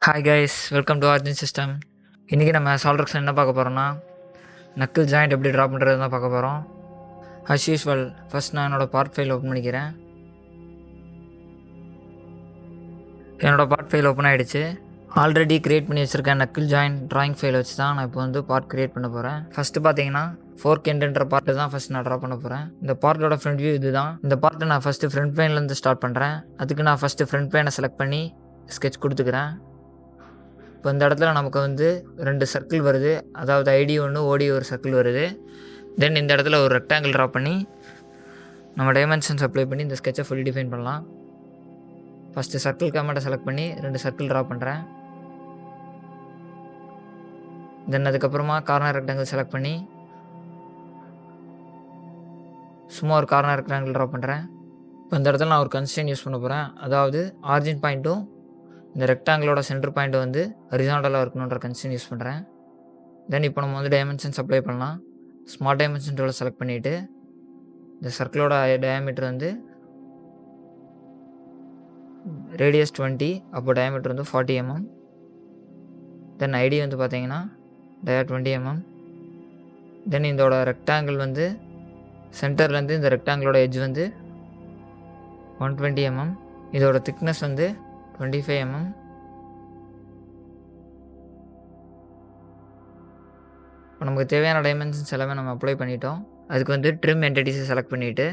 Hi guys, welcome to origin system. இன்றைக்கி நம்ம சால்ட்ரக்ஸ் என்ன பார்க்க போகிறோம்னா, நக்கிள் ஜாயிண்ட் எப்படி ட்ரா பண்ணுறது தான் பார்க்க போகிறோம். அஸ் யூஸ்வல் ஃபஸ்ட் நான் என்னோடய பார்ட் ஃபைல் ஓப்பன் பண்ணிக்கிறேன். என்னோடய பார்ட் ஃபைல் ஓப்பன் ஆகிடுச்சு. ஆல்ரெடி க்ரியேட் பண்ணி வச்சுருக்கேன் நக்கிள் ஜாயிண்ட் ட்ராயிங் ஃபைல் வச்சு தான் நான் இப்போ வந்து பார்ட் க்ரியேட் பண்ண போகிறேன். ஃபஸ்ட்டு பார்த்தீங்கன்னா ஃபோர்க் எண்டுன்ற பார்ட்டு தான் ஃபஸ்ட் நான் ட்ரா பண்ண போகிறேன். இந்த பார்ட்டோட ஃப்ரண்ட் வியூ இது தான். இந்த பார்ட்டை நான் ஃபஸ்ட்டு ஃப்ரண்ட் பிளேன்லேருந்து ஸ்டார்ட் பண்ணுறேன். அதுக்கு நான் ஃபஸ்ட்டு ஃப்ரண்ட் பிளேனை செலக்ட் பண்ணி ஸ்கெட்ச் கொடுத்துக்கிறேன். இப்போ இந்த இடத்துல நமக்கு வந்து 2 சர்க்கிள் வருது, அதாவது ஐடி ஒன்று ஓடி ஒரு சர்க்கிள் வருது. தென் இந்த இடத்துல ஒரு ரெக்டாங்கிள் ட்ரா பண்ணி நம்ம டைமென்ஷன்ஸ் அப்ளை பண்ணி இந்த ஸ்கெட்சை ஃபுல்லி டிஃபைன் பண்ணலாம். ஃபஸ்ட்டு சர்க்கிள் கமெண்ட்டை செலக்ட் பண்ணி 2 சர்க்கிள் ட்ரா பண்ணுறேன். தென் அதுக்கப்புறமா கார்னர் ரெக்டாங்கிள் செலக்ட் பண்ணி சும்மா ஒரு கார்னர் ரெக்டாங்கிள் ட்ரா பண்ணுறேன். இப்போ இந்த இடத்துல நான் ஒரு கன்ஸ்ட்ரெயின் யூஸ் பண்ண போகிறேன். அதாவது ஆரிஜின் பாயிண்ட்டும் இந்த ரெக்டாங்கிளோட சென்டர் பாயிண்ட் வந்து ஹரிசாண்டலாக இருக்கணுன்ற கன்ஸ்ட்ரெயின் யூஸ் பண்ணுறேன். தென் இப்போ நம்ம வந்து டைமென்ஷன்ஸ் அப்ளை பண்ணலாம். ஸ்மார்ட் டைமென்ஷன் டூலை செலக்ட் பண்ணிவிட்டு இந்த சர்க்கிளோட டயாமீட்டர் வந்து ரேடியஸ் 20, அப்போ டயாமீட்டர் வந்து 40 mm. தென் ஐடி வந்து பார்த்தீங்கன்னா டயா 20 mm. தென் இதோட ரெக்டாங்கிள் வந்து சென்டர்லேருந்து இந்த ரெக்டாங்கிளோட எட்ஜ் வந்து 120 mm. இதோட திக்னஸ் வந்து 25 mm. இப்போ நமக்கு தேவையான டைமென்ஷன்ஸ் எல்லாமே நம்ம அப்ளை பண்ணிட்டோம். அதுக்கு வந்து ட்ரிம் என்டிட்டிஸை செலக்ட் பண்ணிவிட்டு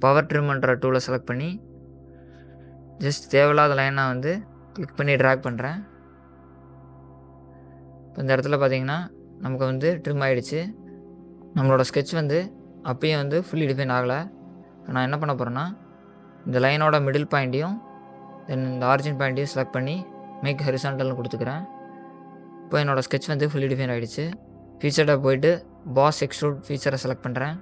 பவர் ட்ரிம்ன்ற டூலை செலக்ட் பண்ணி ஜஸ்ட் தேவையில்லாத லைனை வந்து கிளிக் பண்ணி ட்ராக் பண்ணுறேன். இப்போ இந்த இடத்துல பார்த்தீங்கன்னா நமக்கு வந்து ட்ரிம் ஆகிடுச்சு. நம்மளோட ஸ்கெட்ச் வந்து அப்பயும் வந்து ஃபுல்லி டிஃபைன் ஆகலை. நான் என்ன பண்ண போகிறேன்னா, இந்த லைனோட மிடில் பாயிண்ட்டையும் தென் இந்த ஆரிஜின் பாயிண்ட்டையும் செலக்ட் பண்ணி மேக் ஹரிசாண்டல்னு கொடுத்துக்கிறேன். இப்போ என்னோடய ஸ்கெட்ச் வந்து ஃபுல்லி டிஃபைன் ஆகிடுச்சு. ஃபீச்சர்டாக போய்ட்டு பாஸ் எக்ஸ்ட்ரூட் ஃபீச்சரை செலக்ட் பண்ணுறேன்.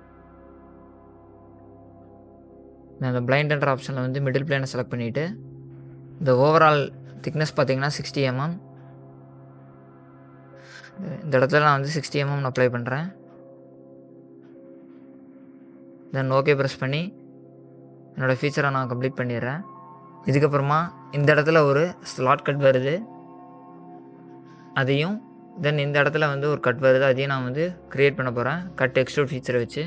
நான் இந்த பிளைண்ட்ன்ற ஆப்ஷனில் வந்து மிடில் பிளேனை செலக்ட் பண்ணிவிட்டு இந்த ஓவரால் திக்னஸ் பார்த்தீங்கன்னா 60 mm. இந்த இடத்துல நான் வந்து 60 mm அப்ளை பண்ணுறேன். தென் ஓகே ப்ரெஸ் பண்ணி என்னோடய ஃபீச்சரை நான் கம்ப்ளீட் பண்ணிடுறேன். இதுக்கப்புறமா இந்த இடத்துல ஒரு ஸ்லாட் கட் வருது, அதையும் தென் இந்த இடத்துல வந்து ஒரு கட் வருது, அதையும் நான் வந்து க்ரியேட் பண்ண போகிறேன் கட் எக்ஸ்ட்ரூட் ஃபீச்சரை வச்சு.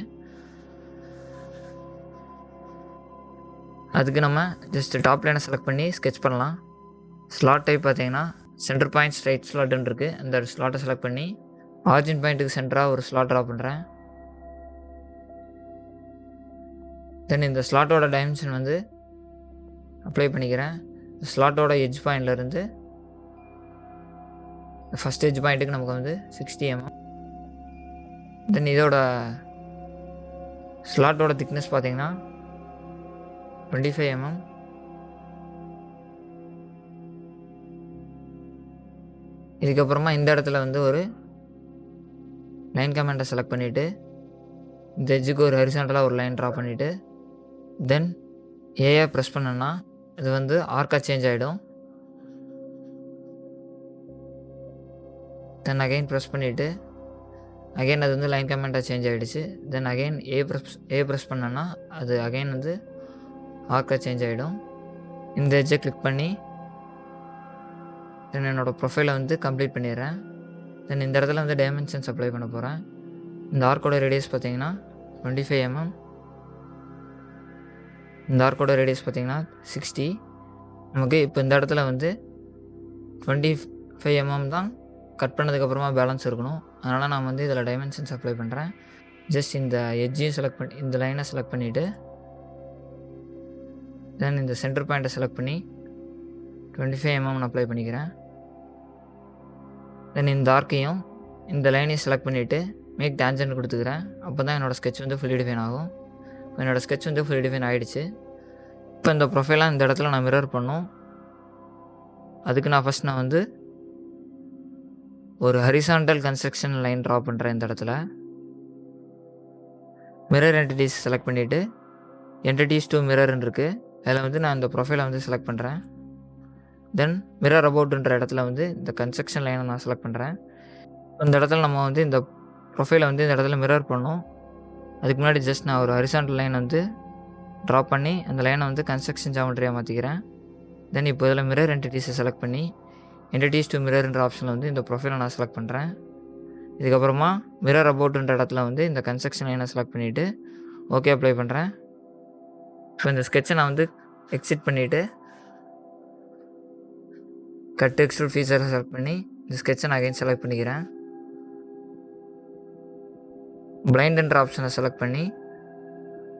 அதுக்கு நம்ம ஜஸ்ட் டாப் லைனை செலக்ட் பண்ணி ஸ்கெட்ச் பண்ணலாம். ஸ்லாட் டைப் பார்த்தீங்கன்னா சென்டர் பாயிண்ட் ஸ்ட்ரைட் ஸ்லாட்டுன்னு இருக்குது. அந்த ஸ்லாட்டை செலக்ட் பண்ணி ஆரிஜின் பாயிண்ட்டுக்கு சென்டராக ஒரு ஸ்லாட் ட்ரா பண்ணுறேன். தென் இந்த ஸ்லாட்டோட டைமென்ஷன் வந்து அப்ளை பண்ணிக்கிறேன். ஸ்லாட்டோட எட்ஜ் பாயிண்ட்லேருந்து ஃபஸ்ட் எட்ஜ் பாயிண்ட்டுக்கு நமக்கு வந்து 60 mm. தென் இதோட ஸ்லாட்டோட திக்னஸ் பார்த்தீங்கன்னா 25 mm. இதுக்கப்புறமா இந்த இடத்துல வந்து ஒரு லைன் கமெண்ட்டை செலக்ட் பண்ணிவிட்டு இந்த எட்ஜுக்கு ஒரு ஹரிசாண்டலாக ஒரு லைன் ட்ரா பண்ணிவிட்டு தென் ஏஐ ப்ரெஸ் பண்ணேன்னா இது வந்து ஆர்க்காக சேஞ்ச் ஆகிடும். தென் அகைன் ப்ரெஸ் பண்ணிவிட்டு அகைன் அது வந்து லைன் கமெண்ட்டாக சேஞ்ச் ஆகிடுச்சு. தென் அகைன் ஏ ப்ரெஸ் பண்ணேன்னா அது அகைன் வந்து ஆர்க்காக சேஞ்ச் ஆகிடும். இந்த எட்ஜை கிளிக் பண்ணி தென் என்னோடய ப்ரொஃபைலை வந்து கம்ப்ளீட் பண்ணிடுறேன். தென் இந்த இடத்துல வந்து டைமென்ஷன்ஸ் அப்ளை பண்ண போகிறேன். இந்த ஆர்க்கோட ரேடியஸ் பார்த்தீங்கன்னா 25 mm. இந்த ஆர்க்கோட ரேடியஸ் பார்த்தீங்கன்னா 60. நமக்கு இப்போ இந்த இடத்துல வந்து 25 mm தான் கட் பண்ணதுக்கப்புறமா பேலன்ஸ் இருக்கணும். அதனால் நான் வந்து இதில் டைமென்ஷன்ஸ் அப்ளை பண்ணுறேன். ஜஸ்ட் இந்த எட்ஜையும் செலக்ட் பண்ணி இந்த லைனை செலக்ட் பண்ணிவிட்டு தென் இந்த சென்டர் பாயிண்ட்டை செலக்ட் பண்ணி 25 mm அப்ளை பண்ணிக்கிறேன். தென் இந்த ஆர்க்கையும் இந்த லைனையும் செலக்ட் பண்ணிவிட்டு மேக் டேஞ்சன்ட் கொடுத்துக்கிறேன். அப்போ தான் என்னோடய ஸ்கெட்ச் வந்து ஃபுல்லி டிஃபைன் ஆகும். இப்போ என்னோடய ஸ்கெட்ச் வந்து ஃபுல்லி டிஃபைன் ஆகிடுச்சு. இப்போ இந்த ப்ரொஃபைலாக இந்த இடத்துல நான் மிரர் பண்ணணும். அதுக்கு நான் வந்து ஒரு ஹரிசாண்டல் கன்ஸ்ட்ரக்ஷன் லைன் ட்ரா பண்ணுறேன். இந்த இடத்துல மிரர் என்டிட்டிஸ் செலக்ட் பண்ணிவிட்டு என்டிட்டிஸ் டு மிரர்னு இருக்குது. அதில் வந்து நான் இந்த ப்ரொஃபைலை வந்து செலக்ட் பண்ணுறேன். தென் மிரர் அபவுட்ன்ற இடத்துல வந்து இந்த கன்ஸ்ட்ரக்ஷன் லைனை நான் செலக்ட் பண்ணுறேன். இந்த இடத்துல நம்ம வந்து இந்த ப்ரொஃபைலை வந்து இந்த இடத்துல மிரர் பண்ணணும். அதுக்கு முன்னாடி ஜஸ்ட் நான் ஒரு ஹரிசாண்டல் லைன் வந்து ட்ரா பண்ணி அந்த லைனை வந்து கன்ஸ்ட்ரக்ஷன் ஜாமெட்ரியாக மாற்றிக்கிறேன். தென் இப்போ இதில் மிரர் என்டிட்டிஸை செலக்ட் பண்ணி என்டிட்டிஸ் டு மிரர்ன்ற ஆப்ஷனில் வந்து இந்த ப்ரொஃபைலை நான் செலக்ட் பண்ணுறேன். இதுக்கப்புறமா மிரர் அபவுட்ன்ற இடத்துல வந்து இந்த கன்ஸ்ட்ரக்ஷன் லைனை செலக்ட் பண்ணிவிட்டு ஓகே அப்ளை பண்ணுறேன். இப்போ இந்த ஸ்கெட்சை நான் வந்து எக்ஸிட் பண்ணிவிட்டு கட் எக்ஸ்ட்ரூட் ஃபீச்சரை செலக்ட் பண்ணி இந்த ஸ்கெட்சை நான் அகைன் செலக்ட் பண்ணிக்கிறேன். பிளைண்டுன்ற ஆப்ஷனை செலக்ட் பண்ணி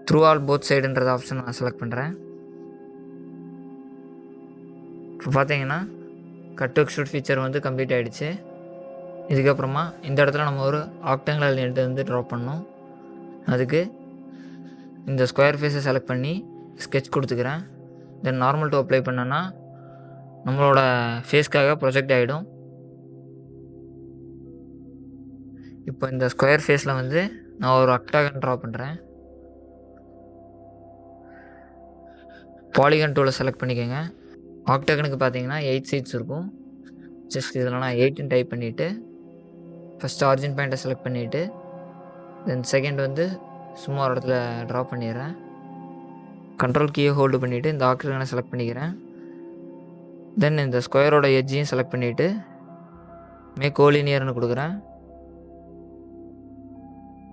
த்ரூ ஆல் போத் சைடுன்றது ஆப்ஷன் நான் செலக்ட் பண்ணுறேன். இப்போ பார்த்தீங்கன்னா கட் எக்ஸ்ட்ரூட் ஃபீச்சர் வந்து கம்ப்ளீட் ஆகிடுச்சு. இதுக்கப்புறமா இந்த இடத்துல நம்ம ஒரு ஆக்டாங்குலர் எண்ட் வந்து ட்ரா பண்ணோம். அதுக்கு இந்த ஸ்கொயர் ஃபேஸை செலக்ட் பண்ணி ஸ்கெட்ச் கொடுத்துக்கிறேன். தென் நார்மல் டு அப்ளை பண்ணேன்னா நம்மளோட ஃபேஸ்க்காக ப்ரொஜெக்ட் ஆகிடும். இப்போ இந்த ஸ்கொயர் ஃபேஸில் வந்து நான் ஒரு ஆக்டாகன் ட்ரா பண்ணுறேன். பாலிகன் டூலை செலக்ட் பண்ணிக்கோங்க. ஆக்டாகனுக்கு பார்த்தீங்கன்னா 8 சைட்ஸ் இருக்கும். ஜஸ்ட் இதில் நான் 8ன்னு டைப் பண்ணிவிட்டு ஃபஸ்ட்டு ஆரிஜின் பாயிண்ட்டை செலக்ட் பண்ணிவிட்டு தென் செகண்ட் வந்து சும்மா ஒரு இடத்துல ட்ரா பண்ணிடுறேன். கண்ட்ரோல் கீயை ஹோல்டு பண்ணிவிட்டு இந்த ஆக்டாகனை செலக்ட் பண்ணிக்கிறேன். தென் இந்த ஸ்கொயரோட எட்ஜையும் செலக்ட் பண்ணிவிட்டு மேக் கோலினியர்னு கொடுக்குறேன்.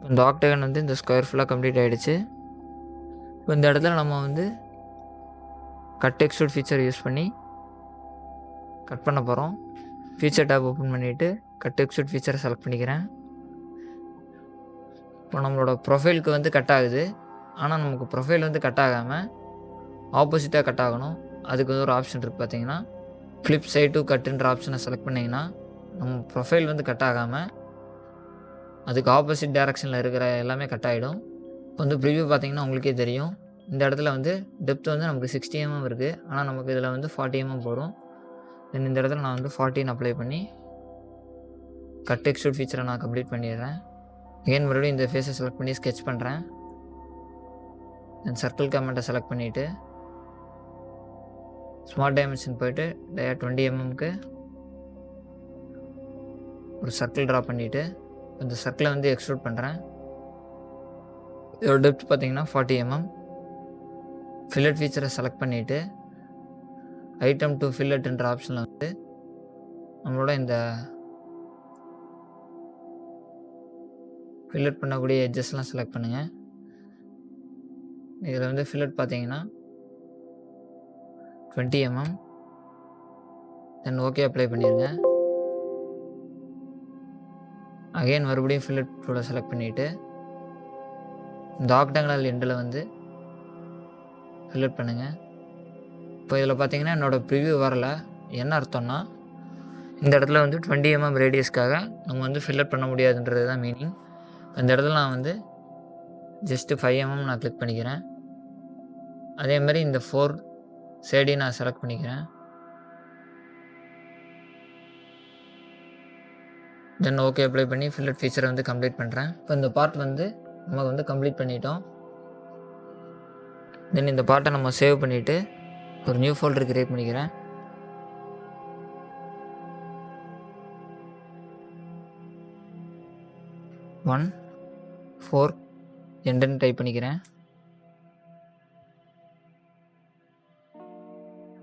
இந்த ஆக்டாகன் வந்து இந்த ஸ்கொயர் ஃபுல்லாக கம்ப்ளீட் ஆகிடுச்சு. இப்போ இந்த இடத்துல நம்ம வந்து கட் எக்ஸ்ட்ரூட் ஃபீச்சர் யூஸ் பண்ணி கட் பண்ண போகிறோம். ஃபீச்சர் டேப் ஓப்பன் பண்ணிவிட்டு கட் எக்ஸ்ட்ரூட் ஃபீச்சரை செலக்ட் பண்ணிக்கிறேன். இப்போ நம்மளோட ப்ரொஃபைலுக்கு வந்து கட் ஆகுது. ஆனால் நமக்கு ப்ரொஃபைல் வந்து கட் ஆகாமல் ஆப்போசிட்டாக கட் ஆகணும். அதுக்கு வந்து ஒரு ஆப்ஷன் இருக்குது பார்த்தீங்கன்னா ஃப்ளிப் சைட் டு கட்டுன்ற ஆப்ஷனை செலக்ட் பண்ணிங்கன்னா நம்ம ப்ரொஃபைல் வந்து கட் ஆகாமல் அதுக்கு ஆப்போசிட் டைரக்ஷனில் இருக்கிற எல்லாமே கட் ஆகிடும். இப்போ வந்து ப்ரிவ்யூ பார்த்தீங்கன்னா உங்களுக்கே தெரியும். இந்த இடத்துல வந்து டெப்த் வந்து நமக்கு 60 mm இருக்குது. ஆனால் நமக்கு இதில் வந்து 40 mm போடும். தென் இந்த இடத்துல நான் வந்து 40 அப்ளை பண்ணி கட் எக்ஸ்ட்ரூட் ஃபீச்சரை நான் கம்ப்ளீட் பண்ணிடுறேன். அகைன் மறுபடியும் இந்த ஃபேஸை செலக்ட் பண்ணி ஸ்கெட்ச் பண்ணுறேன். தென் சர்க்கிள் கமெண்ட்டை செலக்ட் பண்ணிவிட்டு ஸ்மார்ட் டைமென்ஷன் போய்ட்டு 20 mmக்கு ஒரு சர்க்கிள் ட்ரா பண்ணிவிட்டு இந்த சர்க்கிளை வந்து எக்ஸ்ட்ரூட் பண்ணுறேன். இதோட டெப்த் பார்த்தீங்கன்னா 40 mm. ஃபில்லட் ஃபீச்சரை செலக்ட் பண்ணிவிட்டு ஐட்டம் டு ஃபில்லட்ன்ற ஆப்ஷனில் வந்து நம்மளோட இந்த ஃபில்லட் பண்ணக்கூடிய எட்ஜஸ்லாம் செலக்ட் பண்ணுங்கள். இதில் வந்து ஃபில்லட் பார்த்தீங்கன்னா 20 mm. தென் ஓகே அப்ளை பண்ணிடுங்க. அகைன் மறுபடியும் ஃபில்லட் டூலை செலக்ட் பண்ணிவிட்டு இந்த ஆக்டாங்குலர் எண்டில் வந்து ஃபில்லட் பண்ணுங்கள். இப்போ இதில் பார்த்தீங்கன்னா என்னோடய ப்ரிவ்யூ வரல. என்ன அர்த்தம்னா இந்த இடத்துல வந்து 20 mm ரேடியஸ்க்காக நம்ம வந்து ஃபில்லட் பண்ண முடியாதுன்றது தான் மீனிங். இந்த இடத்துல நான் வந்து ஜஸ்ட்டு 5 mm நான் கிளிக் பண்ணிக்கிறேன். அதே மாதிரி இந்த 4 சைடையும் நான் செலக்ட் பண்ணிக்கிறேன். தென் ஓகே அப்ளை பண்ணி ஃபில்லட் ஃபீச்சரை வந்து கம்ப்ளீட் பண்ணுறேன். இப்போ இந்த பார்ட் வந்து நம்ம வந்து கம்ப்ளீட் பண்ணிட்டோம். தென் இந்த பார்ட்டை நம்ம சேவ் பண்ணிவிட்டு ஒரு நியூ ஃபோல்டர் கிரியேட் பண்ணிக்கிறேன். ஒன் 4 எண்டுன்னு டைப் பண்ணிக்கிறேன்.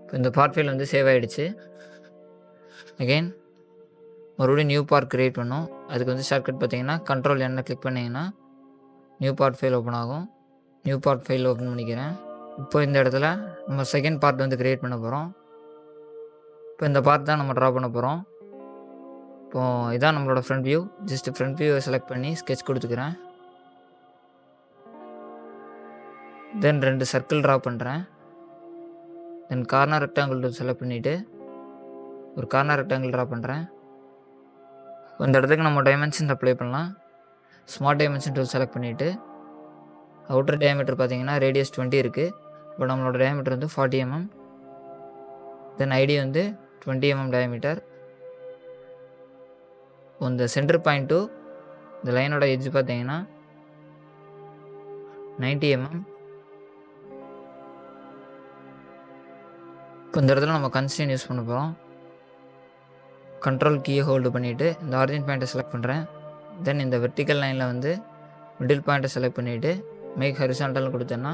இப்போ இந்த பார்ட் ஃபைல் வந்து சேவ் ஆகிடுச்சு. அகெயின் மறுபடியும் நியூ பார்ட் க்ரியேட் பண்ணோம். அதுக்கு வந்து ஷார்ட்கட் பார்த்தீங்கன்னா கண்ட்ரோல் என்ன கிளிக் பண்ணிங்கன்னா நியூ பார்ட் ஃபைல் ஓப்பன் ஆகும். நியூ பார்ட் ஃபைல் ஓப்பன் பண்ணிக்கிறேன். இப்போ இந்த இடத்துல நம்ம செகண்ட் பார்ட் வந்து க்ரியேட் பண்ண போகிறோம். இப்போ இந்த பார்ட் தான் நம்ம ட்ரா பண்ண போகிறோம். இப்போது இதான் நம்மளோட ஃப்ரண்ட் வியூ. ஜஸ்ட் ஃப்ரண்ட் வியூவை செலக்ட் பண்ணி ஸ்கெட்ச் கொடுத்துக்கிறேன். தென் 2 சர்க்கிள் ட்ரா பண்ணுறேன். தென் கார்னர் ரெக்டாங்கிள் செலக்ட் பண்ணிவிட்டு ஒரு கார்னர் ரெக்டாங்கிள் ட்ரா பண்ணுறேன். இந்த இடத்துக்கு நம்ம டைமென்ஷன் அப்ளை பண்ணலாம். ஸ்மார்ட் டைமென்ஷன் டூல் செலக்ட் பண்ணிவிட்டு அவுட்டர் டயாமீட்டர் பார்த்தீங்கன்னா ரேடியஸ் 20 இருக்குது. இப்போ நம்மளோட டயாமீட்டர் வந்து 40 mm. தென் ஐடி வந்து 20 mm டயாமீட்டர். இந்த சென்டர் பாயிண்ட் டு இந்த லைனோட எட்ஜ் பார்த்தீங்கன்னா 90 mm. இப்போ இந்த இடத்துல நம்ம கன்ஸ்ட்ரெயின் யூஸ் பண்ண போகிறோம். கண்ட்ரோல் கீயை ஹோல்டு பண்ணிவிட்டு இந்த ஆரிஜின் பாயிண்ட்டை செலக்ட் பண்ணுறேன். தென் இந்த வெர்டிக்கல் லைனில் வந்து மிடில் பாயிண்ட்டை செலக்ட் பண்ணிவிட்டு மேக் ஹரிசாண்டல்னு கொடுத்தேன்னா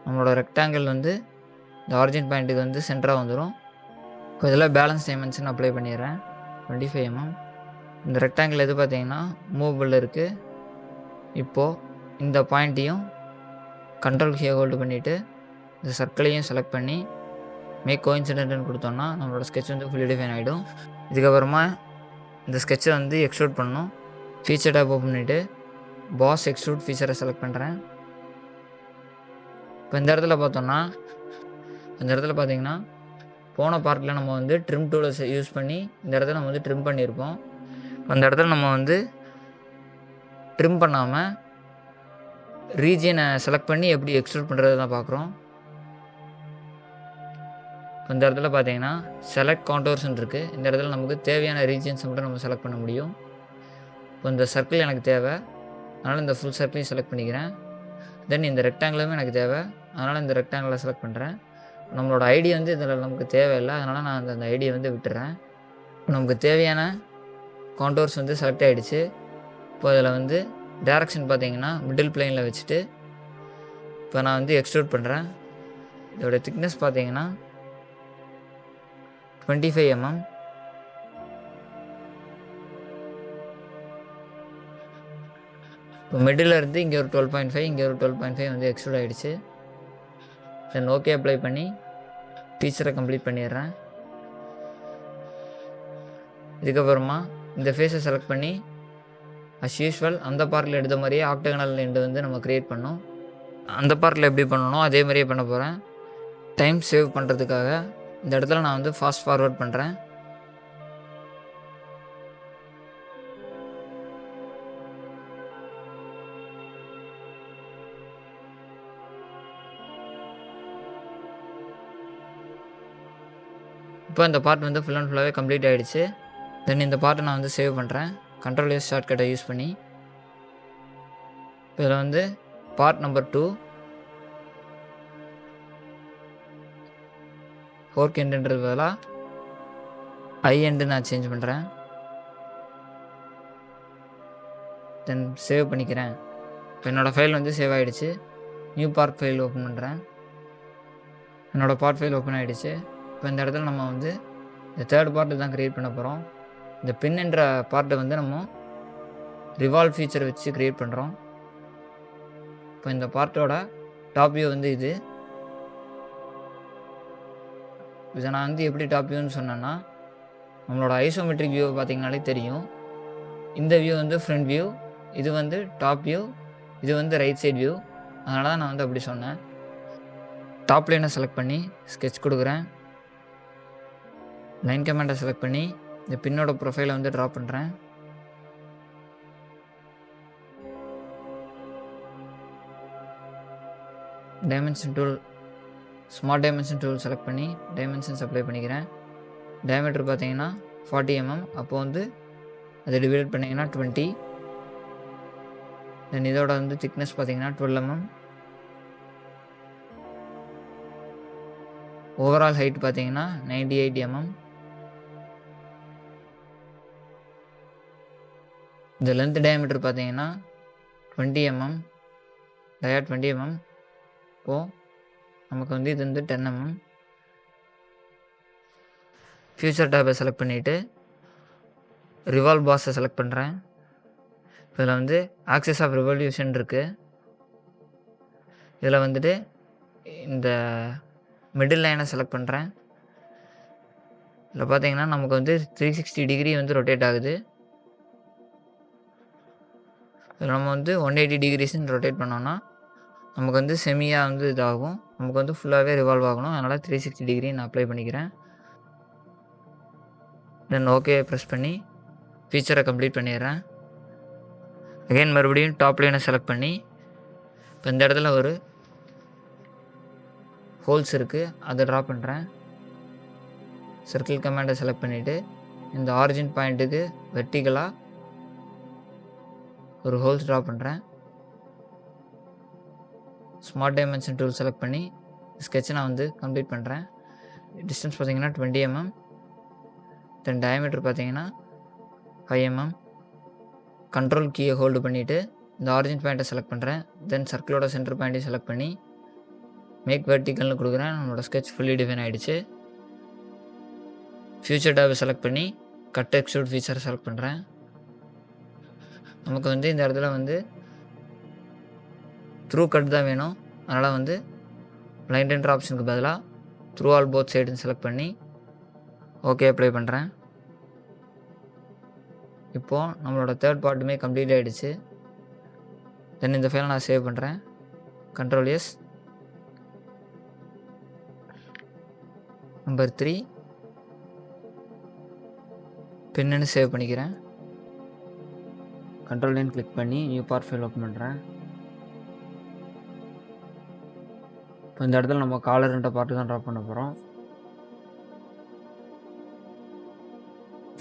நம்மளோட ரெக்டாங்கிள் வந்து இந்த ஆரிஜின் பாயிண்ட்டுக்கு வந்து சென்டராக வந்துடும். இப்போ இதில் பேலன்ஸ் டைமென்ஷன் அப்ளை பண்ணிடுறேன். 25 mm. இந்த ரெக்டாங்கிள் எது பார்த்தீங்கன்னா மூவபிள் இருக்குது. இப்போது இந்த பாயிண்ட்டையும் கண்ட்ரோல் கீயை ஹோல்டு பண்ணிவிட்டு இந்த சர்க்கிளையும் செலக்ட் பண்ணி மேக் கோஇன்சிடென்ட்னு கொடுத்தோம்னா நம்மளோட ஸ்கெட்ச் வந்து ஃபுல்லி டிஃபைன் ஆகிடும். இதுக்கப்புறமா இந்த ஸ்கெட்சை வந்து எக்ஸ்ட்ரூட் பண்ணணும். ஃபீச்சர் டேப் ஓப்பன் பண்ணிவிட்டு பாஸ் எக்ஸ்ட்ரூட் ஃபீச்சரை செலக்ட் பண்ணுறேன். இப்போ இந்த இடத்துல பார்த்தீங்கன்னா போன பார்ட்டில் நம்ம வந்து ட்ரிம் டூலை யூஸ் பண்ணி இந்த இடத்துல நம்ம வந்து ட்ரிம் பண்ணியிருப்போம். அந்த இடத்துல நம்ம வந்து ட்ரிம் பண்ணாமல் ரீஜியனை செலக்ட் பண்ணி எப்படி எக்ஸ்ட்ரூட் பண்ணுறது தான் பார்க்குறோம். இந்த இடத்துல பார்த்தீங்கன்னா செலக்ட் கான்டோர்ஸ்ன்னு இருக்குது. இந்த இடத்துல நமக்கு தேவையான ரீஜியன்ஸை மட்டும் நம்ம செலக்ட் பண்ண முடியும். இப்போ இந்த சர்க்கிள் எனக்கு தேவை, அதனால் இந்த ஃபுல் சர்க்கிளையும் செலக்ட் பண்ணிக்கிறேன். தென் இந்த ரெக்டாங்கிளுமே எனக்கு தேவை, அதனால் இந்த ரெக்டாங்கிளை செலக்ட் பண்ணுறேன். நம்மளோட ஐடி வந்து இதில் நமக்கு தேவையில்லை, அதனால் நான் அந்த ஐடியை வந்து விட்டுறேன். நமக்கு தேவையான கான்டோர்ஸ் வந்து செலக்ட் ஆகிடுச்சு. இப்போ இதில் வந்து டைரக்ஷன் பார்த்தீங்கன்னா மிடில் பிளேனில் வச்சுட்டு இப்போ நான் வந்து எக்ஸ்ட்ரூட் பண்ணுறேன். இதோட திக்னஸ் பார்த்தீங்கன்னா 25 mm. இப்போ மிடில் இருந்து இங்கே ஒரு 12.5, இங்கே ஒரு 12.5 வந்து எக்ஸ்ட்ரூட் ஆகிடுச்சு. தென் ஓகே அப்ளை பண்ணி ஃபீச்சரை கம்ப்ளீட் பண்ணிடுறேன். இதுக்கப்புறமா இந்த ஃபேஸை செலக்ட் பண்ணி அஸ் யூஸ்வல் அந்த பார்ட்டில் எடுத்த மாதிரியே ஆக்டகனல் எண்டு வந்து நம்ம க்ரியேட் பண்ணோம். அந்த பார்ட்டில் எப்படி பண்ணணும் அதே மாதிரியே பண்ண போகிறேன். டைம் சேவ் பண்ணுறதுக்காக இந்த இடத்துல நான் வந்து ஃபாஸ்ட் ஃபார்வர்ட் பண்ணுறேன். இப்போ இந்த பார்ட் வந்து ஃபுல் அண்ட் ஃபுல்லாகவே கம்ப்ளீட் ஆகிடுச்சு. தென் இந்த பார்ட்டை நான் வந்து சேவ் பண்ணுறேன் கண்ட்ரோல் எஸ் ஷார்ட்கட்டை யூஸ் பண்ணி. இப்போ இதில் வந்து பார்ட் நம்பர் 2 ஃபோர்க் எண்டுன்றது பதிலாக ஐ எண்டு நான் சேஞ்ச் பண்ணுறேன். தென் சேவ் பண்ணிக்கிறேன். இப்போ என்னோடய ஃபைல் வந்து சேவ் ஆகிடுச்சு. நியூ பார்ட் ஃபைல் ஓப்பன் பண்ணுறேன். என்னோடய பார்ட் ஃபைல் ஓப்பன் ஆகிடுச்சு. இப்போ இந்த இடத்துல நம்ம வந்து இந்த தேர்ட் பார்ட்டு தான் க்ரியேட் பண்ண போகிறோம். இந்த பின் என்ற பார்ட்டை வந்து நம்ம ரிவால்வ் ஃபீச்சர் வச்சு க்ரியேட் பண்ணுறோம். இப்போ இந்த பார்ட்டோட டாப் வியூ வந்து இதை நான் வந்து எப்படி டாப் வியூன்னு சொன்னேன்னா நம்மளோட ஐசோமெட்ரிக் வியூவை பார்த்தீங்கனாலே தெரியும். இந்த வியூ வந்து ஃப்ரண்ட் வியூ, இது வந்து டாப் வியூ, இது வந்து ரைட் சைட் வியூ. அதனால தான் நான் வந்து அப்படி சொன்னேன். டாப் லைனை செலக்ட் பண்ணி ஸ்கெட்ச் கொடுக்குறேன். லைன் கமாண்டை செலக்ட் பண்ணி இந்த பின்னோட ப்ரொஃபைலை வந்து ட்ரா பண்ணுறேன். Dimension tool, smart dimension tool select பண்ணி டைமென்ஷன்ஸ் அப்ளை பண்ணிக்கிறேன். டயமீட்டர் பார்த்தீங்கன்னா 40 mm. அப்போது வந்து அதை டிவைட் பண்ணிங்கன்னா 20. தென் இதோட வந்து திக்னஸ் பார்த்தீங்கன்னா 12 mm. ஓவரால் ஹைட் பார்த்தீங்கன்னா 98 mm. இந்த லென்த் டயமீட்டர் பார்த்தீங்கன்னா 20 mm, டயா 20 mm. இப்போது நமக்கு வந்து இது வந்து 10 mm. ஃபியூச்சர் டேப்பை செலக்ட் பண்ணிவிட்டு ரிவால்வ் பாஸை செலக்ட் பண்ணுறேன். இதில் வந்து ஆக்சிஸ் ஆஃப் ரிவல்யூஷன் இருக்குது. இதில் வந்துட்டு இந்த மிடில் லைனை செலக்ட் பண்ணுறேன். இதில் பார்த்தீங்கன்னா நமக்கு வந்து 360 டிகிரி வந்து ரொட்டேட் ஆகுது. இதில் நம்ம வந்து 180 டிகிரிஸ்ன்னு ரொட்டேட் பண்ணோன்னா நமக்கு வந்து செமியாக வந்து இதாகும். நமக்கு வந்து ஃபுல்லாகவே ரிவால்வ் ஆகணும். அதனால் 360 டிகிரி நான் அப்ளை பண்ணிக்கிறேன். தென் ஓகே ப்ரெஸ் பண்ணி ஃபீச்சரை கம்ப்ளீட் பண்ணிடுறேன். அகைன் மறுபடியும் டாப் லைனை செலக்ட் பண்ணி இப்போ இந்த இடத்துல ஒரு ஹோல்ஸ் இருக்குது, அதை ட்ரா பண்ணுறேன். சர்க்கிள் கமாண்டை செலக்ட் பண்ணிவிட்டு இந்த ஆரிஜின் பாயிண்ட்டுக்கு வெர்டிகலாக ஒரு ஹோல்ஸ் ட்ரா பண்ணுறேன். ஸ்மார்ட் டைமென்ஷன் டூல் செலக்ட் பண்ணி ஸ்கெட்சை நான் வந்து கம்ப்ளீட் பண்ணுறேன். டிஸ்டன்ஸ் பார்த்தீங்கன்னா 20 mm. தென் டயமீட்டர் பார்த்தீங்கன்னா 5 mm. கண்ட்ரோல் கீயை ஹோல்டு பண்ணிவிட்டு இந்த ஆரிஜின் பாயிண்ட்டை செலக்ட் பண்ணுறேன். தென் சர்க்கிளோட சென்டர் பாயிண்ட்டையும் செலக்ட் பண்ணி மேக் வெர்டிகல்னு கொடுக்குறேன். நம்மளோட ஸ்கெட்ச் ஃபுல்லி டிஃபைன் ஆகிடுச்சு. ஃபியூச்சர் டேபை செலக்ட் பண்ணி கட் எக்ஸ்ட்ரூட் ஃபீச்சரை செலக்ட் பண்ணுறேன். நமக்கு வந்து இந்த இடத்துல வந்து த்ரூ கட் தான் வேணும். அதனால் வந்து லைன் டெண்டர் ஆப்ஷனுக்கு பதிலாக த்ரூ ஆல் போத் சைடுன்னு செலக்ட் பண்ணி ஓகே அப்ளை பண்ணுறேன். இப்போது நம்மளோட தேர்ட் பார்ட்டுமே கம்ப்ளீட் ஆகிடுச்சு. தென் இந்த ஃபைலை நான் சேவ் பண்ணுறேன். Ctrl S. நம்பர் 3 பின்னு சேவ் பண்ணிக்கிறேன். Ctrl N கிளிக் பண்ணி நியூ பார்ட் ஃபைல் ஓப்பன் பண்ணுறேன். இப்போ இந்த இடத்துல நம்ம காலர்ன்ற பார்ட்டு தான் ட்ரா பண்ண போகிறோம்.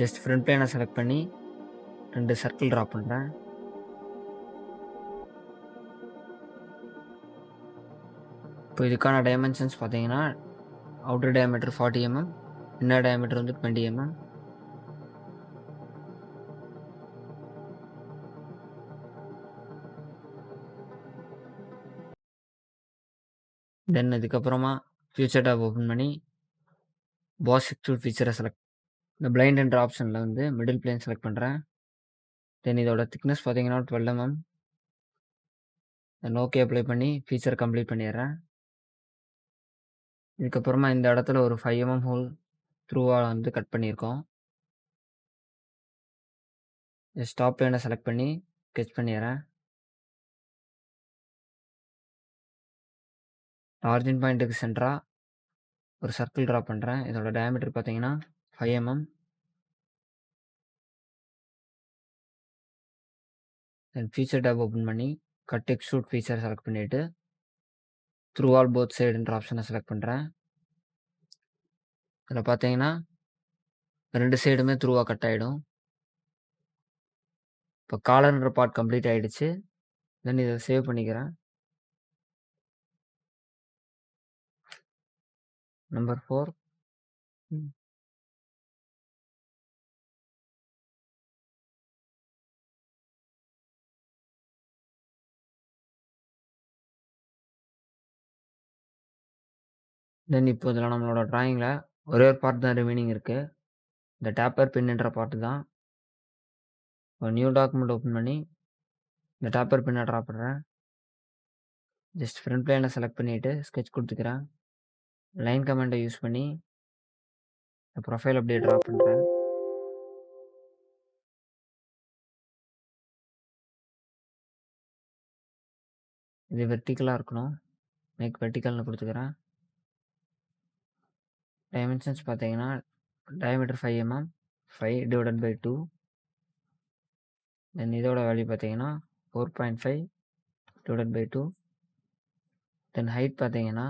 ஜஸ்ட் ஃப்ரண்ட் பிளேனை செலக்ட் பண்ணி 2 சர்க்கிள் ட்ரா பண்ணுறேன். இப்போ இதுக்கான டைமென்ஷன்ஸ் பார்த்தீங்கன்னா outer diameter 40 mm, inner diameter வந்து 20 mm. தென் இதுக்கப்புறமா ஃபியூச்சர் டேப் ஓப்பன் பண்ணி பாஸ் எக்ஸ்ட்ரூட் ஃபீச்சரை செலக்ட் இந்த பிளைண்ட் என்ற ஆப்ஷனில் வந்து மிடில் பிளேன் செலக்ட் பண்ணுறேன். தென் இதோட திக்னஸ் பார்த்தீங்கன்னா 12 mm. தென் ஓகே அப்ளை பண்ணி ஃபீச்சர் கம்ப்ளீட் பண்ணிடுறேன். இதுக்கப்புறமா இந்த இடத்துல ஒரு 5 mm ஹோல் த்ரூவாக வந்து கட் பண்ணியிருக்கோம். ஸ்டாப் பிளேனை செலக்ட் பண்ணி ஸ்கெட்ச் பண்ணிடுறேன். ஆரிஜின் பாயிண்ட்டுக்கு சென்டராக ஒரு சர்க்கிள் ட்ரா பண்ணுறேன். இதோட டயாமீட்டர் பார்த்தீங்கன்னா 5 mm. தென் ஃபீச்சர் டேப் ஓப்பன் பண்ணி கட் எக்ஸ்ட்ரூட் ஃபீச்சர் செலக்ட் பண்ணிவிட்டு த்ரூ ஆல் போத் சைடுன்ற ஆப்ஷனை செலக்ட் பண்ணுறேன். இதில் பார்த்தீங்கன்னா 2 சைடுமே த்ரூவாக கட் ஆகிடும். இப்போ காலர்ன்ற பார்ட் கம்ப்ளீட் ஆகிடுச்சு. தென் இதை சேவ் பண்ணிக்கிறேன். நம்பர் 4 தென் இப்போ இதில் நம்மளோட ட்ராயிங்கில் ஒரே ஒரு பார்ட் தான் ரிமைனிங் இருக்குது. இந்த டேப்பர் பின்னுன்ற பார்ட்டு தான். ஒரு நியூ டாக்குமெண்ட் ஓப்பன் பண்ணி இந்த டேப்பர் பின்னை ட்ரா பண்ணுறேன். ஜஸ்ட் ஃப்ரண்ட் பிளேனை செலக்ட் பண்ணிவிட்டு ஸ்கெட்ச் கொடுத்துக்கிறேன். லைன் கமெண்டை யூஸ் பண்ணி ப்ரொஃபைல் அப்படியே ட்ரா பண்ணுறேன். இது வெர்டிக்கலாக இருக்கணும். மேக் வெர்டிக்கல்னு கொடுத்துக்கிறேன். டைமென்ஷன்ஸ் பார்த்தீங்கன்னா டயாமீட்டர் 5 mm, 5/2. தென் இதோட வேல்யூ பார்த்தீங்கன்னா 4.5/2. தென் ஹைட் பார்த்தீங்கன்னா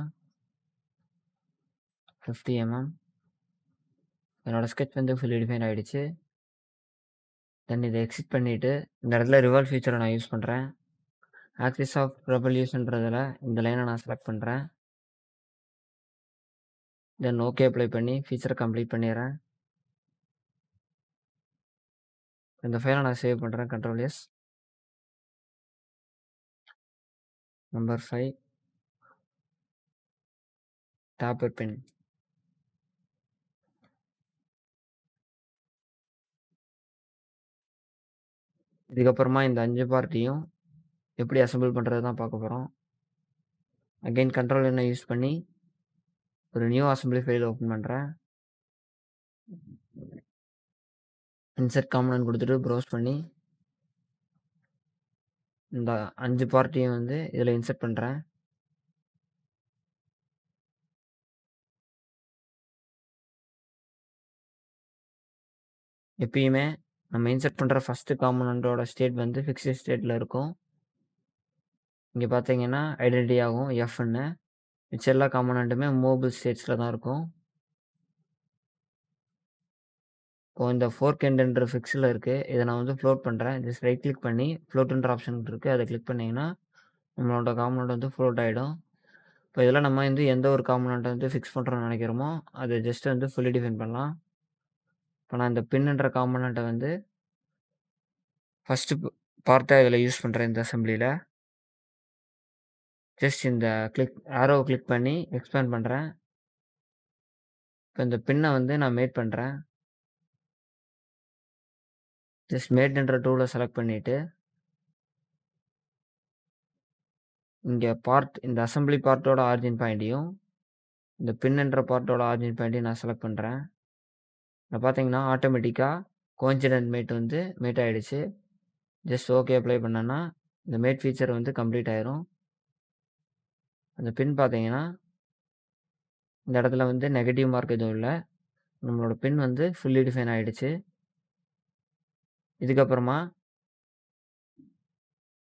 50 mm. என்னோடய ஸ்கெட்ச் வந்து ஃபுல்லி டிஃபைன் ஆகிடுச்சு. தென் இதை எக்ஸிட் பண்ணிவிட்டு இந்த இடத்துல ரிவால்வ் ஃபீச்சரை நான் யூஸ் பண்ணுறேன். ஆக்சிஸ் ஆஃப் ரெவல்யூஷன்றதில் இந்த லைனை நான் செலக்ட் பண்ணுறேன். தென் ஓகே அப்ளை பண்ணி ஃபீச்சரை கம்ப்ளீட் பண்ணிடுறேன். இந்த ஃபைலை நான் சேவ் பண்ணுறேன். Ctrl S. நம்பர் 5 டேப்பர் பின். இதுக்கப்புறமா இந்த 5 பார்ட்டையும் எப்படி அசெம்பிள் பண்ணுறது தான் பார்க்க போகிறோம். அகைன் Ctrl N யூஸ் பண்ணி ஒரு நியூ அசெம்பிளி ஃபைல் ஓப்பன் பண்ணுறேன். இன்சர்ட் காம்பனன்ட் கொடுத்துட்டு ப்ரௌஸ் பண்ணி இந்த 5 பார்ட்டையும் வந்து இதில் இன்சர்ட் பண்ணுறேன். எப்பயுமே நம்ம இன்சர்ட் பண்ணுற ஃபஸ்ட்டு காம்பனண்ட்டோட ஸ்டேட் வந்து ஃபிக்ஸ்டு ஸ்டேட்டில் இருக்கும். இங்கே பார்த்தீங்கன்னா ஐடென்டிட்டி ஆகும் எஃப்ன்னு. மிச்ச எல்லா காம்பனண்ட்டுமே மூவபிள் ஸ்டேட்ஸில் தான் இருக்கும். இப்போ இந்த ஃபோர்க் எண்டுன்ற ஃபிக்ஸில் இருக்குது. இதை நான் வந்து ஃப்ளோட் பண்ணுறேன். ஜஸ்ட் ரைட் கிளிக் பண்ணி ஃப்ளோட்டுன்ற ஆப்ஷன் இருக்குது. அதை கிளிக் பண்ணிங்கன்னா நம்மளோட காம்பனண்ட் வந்து ஃப்ளோட் ஆகிடும். இப்போ இதில் நம்ம வந்து எந்த ஒரு காம்பனண்ட்டை வந்து ஃபிக்ஸ் பண்ணுறோன்னு நினைக்கிறோமோ அதை ஜஸ்ட் வந்து ஃபுல்லி டிஃபைன் பண்ணலாம். இப்போ நான் இந்த பின்னுன்ற காம்பனண்ட்டை வந்து ஃபஸ்ட்டு பார்ட்டாக இதில் யூஸ் பண்ணுறேன். இந்த அசெம்பிளியில் ஜஸ்ட் இந்த ஆரோவை கிளிக் பண்ணி எக்ஸ்பேண்ட் பண்ணுறேன். இப்போ இந்த பின்ன வந்து நான் மேட் பண்றேன். ஜஸ்ட் மேட்ன்ற டூல செலக்ட் பண்ணிட்டு, இங்க இந்த அசெம்பிளி பார்ட்டோட ஆரிஜின் பாயிண்ட்டையும், இந்த பின்ன்ற பார்ட்டோட ஆரிஜின் பாயிண்ட்டையும் நான் செலக்ட் பண்றேன். இங்க பார்த்தீங்கன்னா, ஆட்டோமேட்டிக்கா கோஇன்சிடென்ட் மேட் வந்து மேட் ஆயிடுச்சு. ஜஸ்ட் ஓகே அப்ளை பண்ணேன்னா, இந்த மேட் ஃபீச்சர் வந்து கம்ப்ளீட் ஆயிரும். அந்த பின் பார்த்தீங்கன்னா, இந்த இடத்துல வந்து நெகட்டிவ் மார்க் எதுவும் இல்ல. நம்மளோட பின் வந்து ஃபுல்லி டிஃபைன் ஆயிடுச்சு. இதுக்கப்புறமா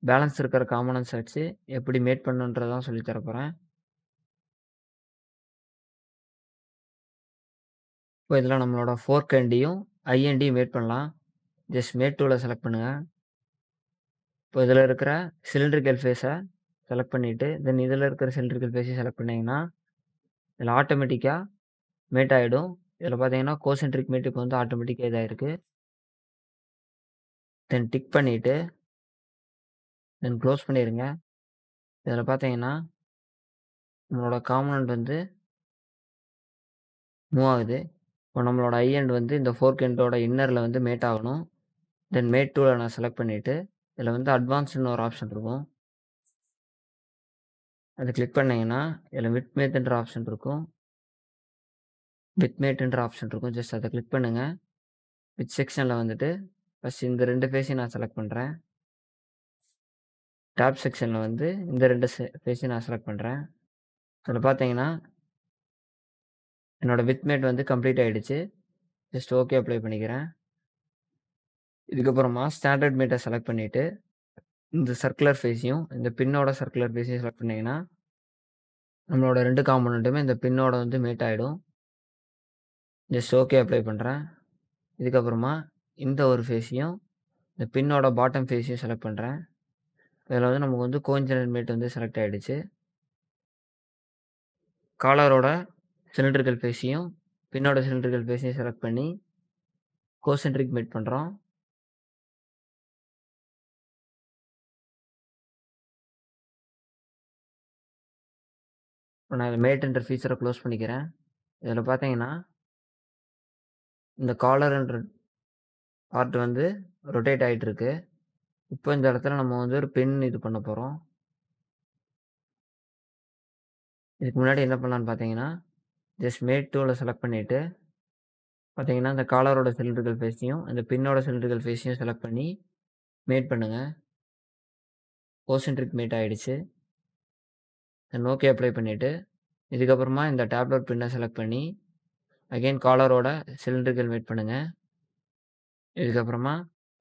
பேலன்ஸ் இருக்கிற காம்போனன்ட்ஸ் வச்சு எப்படி மேட் பண்ணணுன்றத தான் சொல்லி தரப் போறேன். இப்போ இதில நம்மளோட ஃபோர்க் எண்டையும், ஐ எண்டையும் மேட் பண்ணலாம். ஜஸ்ட் மேட் டூல செலக்ட் பண்ணுங்க. இப்போ இதில இருக்கிற சிலிண்ட்ரிக்கல் ஃபேஸ செலக்ட் பண்ணிட்டு, தென் இதில இருக்கிற சிலிண்ட்ரிக்கல் ஃபேஸையும் செலக்ட் பண்ணீங்கன்னா, இதில ஆட்டோமேட்டிக்கா மேட் ஆயிடும். இதில பார்த்தீங்கன்னா, கோசென்ட்ரிக் மேட் இப்போ வந்து ஆட்டோமேட்டிக்கா இதாயிருக்கு. தென் டிக் பண்ணிட்டு, தென் குளோஸ் பண்ணிருங்க. இதில பார்த்தீங்கன்னா, நம்மளோட காம்போனன்ட் வந்து மூவ் ஆகுது. இப்போ நம்மளோட ஐ எண்ட் வந்து இந்த ஃபோர்க் எண்டோட இன்னர்ல வந்து மேட் ஆகணும். தென் மேட் டூல நான் செலக்ட் பண்ணிட்டு, இதில வந்து அட்வான்ஸ்டுன்னு ஒரு ஆப்ஷன் இருக்கும். அத கிளிக் பண்ணீங்கன்னா, இதில விட்த் மேட்ன்ற ஆப்ஷன் இருக்கும். விட்த் மேட்ன்ற ஆப்ஷன் இருக்கும். ஜஸ்ட் அத கிளிக் பண்ணுங்க. விட்த் செக்ஷன்ல வந்துட்டு, ஃபர்ஸ்ட் இந்த 2 ஃபேஸையும் நான் செலக்ட் பண்றேன். டாப் செக்ஷன்ல வந்து இந்த 2 ஃபேஸையும் நான் செலக்ட் பண்றேன். இதில பார்த்தீங்கன்னா, என்னோட விட்த் மேட் வந்து கம்ப்ளீட் ஆயிடுச்சு. ஜஸ்ட் ஓகே அப்ளை பண்ணிக்கிறேன். இதுக்கப்புறமா ஸ்டாண்டர்ட் மேட்ட செலக்ட் பண்ணிட்டு, இந்த சர்க்குலர் ஃபேஸையும், இந்த பின்னோட சர்க்குலர் ஃபேஸையும் செலக்ட் பண்ணீங்கன்னா, நம்மளோட 2 காம்போனன்ட்டுமே இந்த பின்னோட வந்து மேட் ஆயிடும். ஜஸ்ட் ஓகே அப்ளை பண்றேன். இதுக்கப்புறமா இந்த ஒரு ஃபேஸையும், இந்த பின்னோட பாட்டம் ஃபேஸையும் செலக்ட் பண்றேன். இதில வந்து நமக்கு வந்து கோஇன்சிடென்ட் மேட் வந்து செலக்ட் ஆயிடுச்சு. காலரோட சிலிண்ட்ரிக்கல் ஃபேஸையும், பின்னோட சிலிண்ட்ரிக்கல் ஃபேஸையும் செலக்ட் பண்ணி, கோசென்ட்ரிக் மேட் பண்றோம். இப்போ நான் இத மேட்ன்ற ஃபீச்சர குளோஸ் பண்ணிக்கிறேன். இதில பார்த்தீங்கன்னா, இந்த காலர்ன்ற பார்ட் வந்து ரொட்டேட் ஆயிட்டு இருக்கு. இப்போ இந்த இடத்துல நம்ம வந்து ஒரு பின் இது பண்ண போறோம். இதுக்கு முன்னாடி என்ன பண்ணலான்னு பார்த்தீங்கன்னா, ஜஸ்ட் மேட் டூல செலக்ட் பண்ணிட்டு, பார்த்தீங்கன்னா, இந்த காலரோட சிலிண்ட்ரிக்கல் ஃபேஸையும், இந்த பின்னோட சிலிண்ட்ரிக்கல் ஃபேஸையும் செலக்ட் பண்ணி மேட் பண்ணுங்க. கோசென்ட்ரிக் மேட் ஆயிடுச்சு. தென் ஓகே அப்ளை பண்ணிட்டு, இதுக்கப்புறமா இந்த டேப்லெட் பின்ன செலக்ட் பண்ணி, அகைன் காலரோட சிலிண்ட்ரிக்கல் மேட் பண்ணுங்க. இதுக்கப்புறமா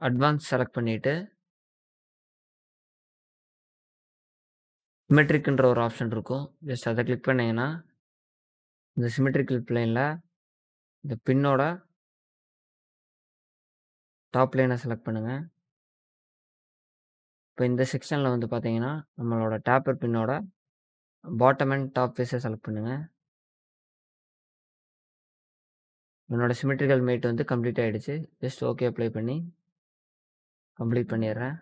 அட்வான்ஸ் செலக்ட் பண்ணிட்டு, சிமெட்ரிக்ன்ற ஒரு ஆப்ஷன் இருக்கும். ஜஸ்ட் அத கிளிக் பண்ணீங்கன்னா, இந்த சிமெட்ரிக்கல் பிளேன்ல இந்த பின்னோட டாப் லைன செலக்ட் பண்ணுங்க. இப்போ இந்த செக்ஷன்ல வந்து பார்த்தீங்கன்னா, நம்மளோட டேப்பர் பின்னோட bottom and top face select பண்ணுங்க. என்னோட சிமெட்ரிக்கல் மேட் வந்து கம்ப்ளீட் ஆயிடுச்சு. ஜஸ்ட் ஓகே அப்ளை பண்ணி கம்ப்ளீட் பண்ணிடுறேன்.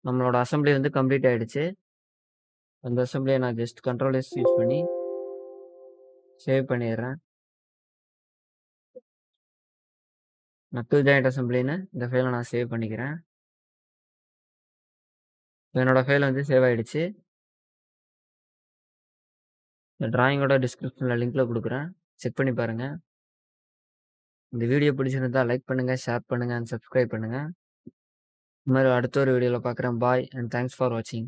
நம்மளோட அசெம்பிளி வந்து கம்ப்ளீட் ஆயிடுச்சு. அந்த அசெம்பிளிய நான் ஜஸ்ட் கண்ட்ரோல் எஸ் யூஸ் பண்ணி சேவ் பண்ணிடுறேன். நக்கிள் ஜாயிண்ட் அசெம்பிளின்னு இந்த ஃபைல நான் சேவ் பண்ணிக்கிறேன். என்னோட ஃபைல் வந்து சேவ் ஆயிடுச்சு. இந்த டிராயிங்கோட டிஸ்கிரிப்ஷன்ல லிங்க்ல குடுக்குறேன். செக் பண்ணி பாருங்க. இந்த வீடியோ பிடிச்சிருந்தா லைக் பண்ணுங்க, ஷேர் பண்ணுங்க அண்ட் சப்ஸ்கிரைப் பண்ணுங்க. இந்த மாரி அடுத்த ஒரு வீடியோல பார்க்குறேன். பாய் அண்ட் தேங்க்ஸ் ஃபார் வாட்சிங்.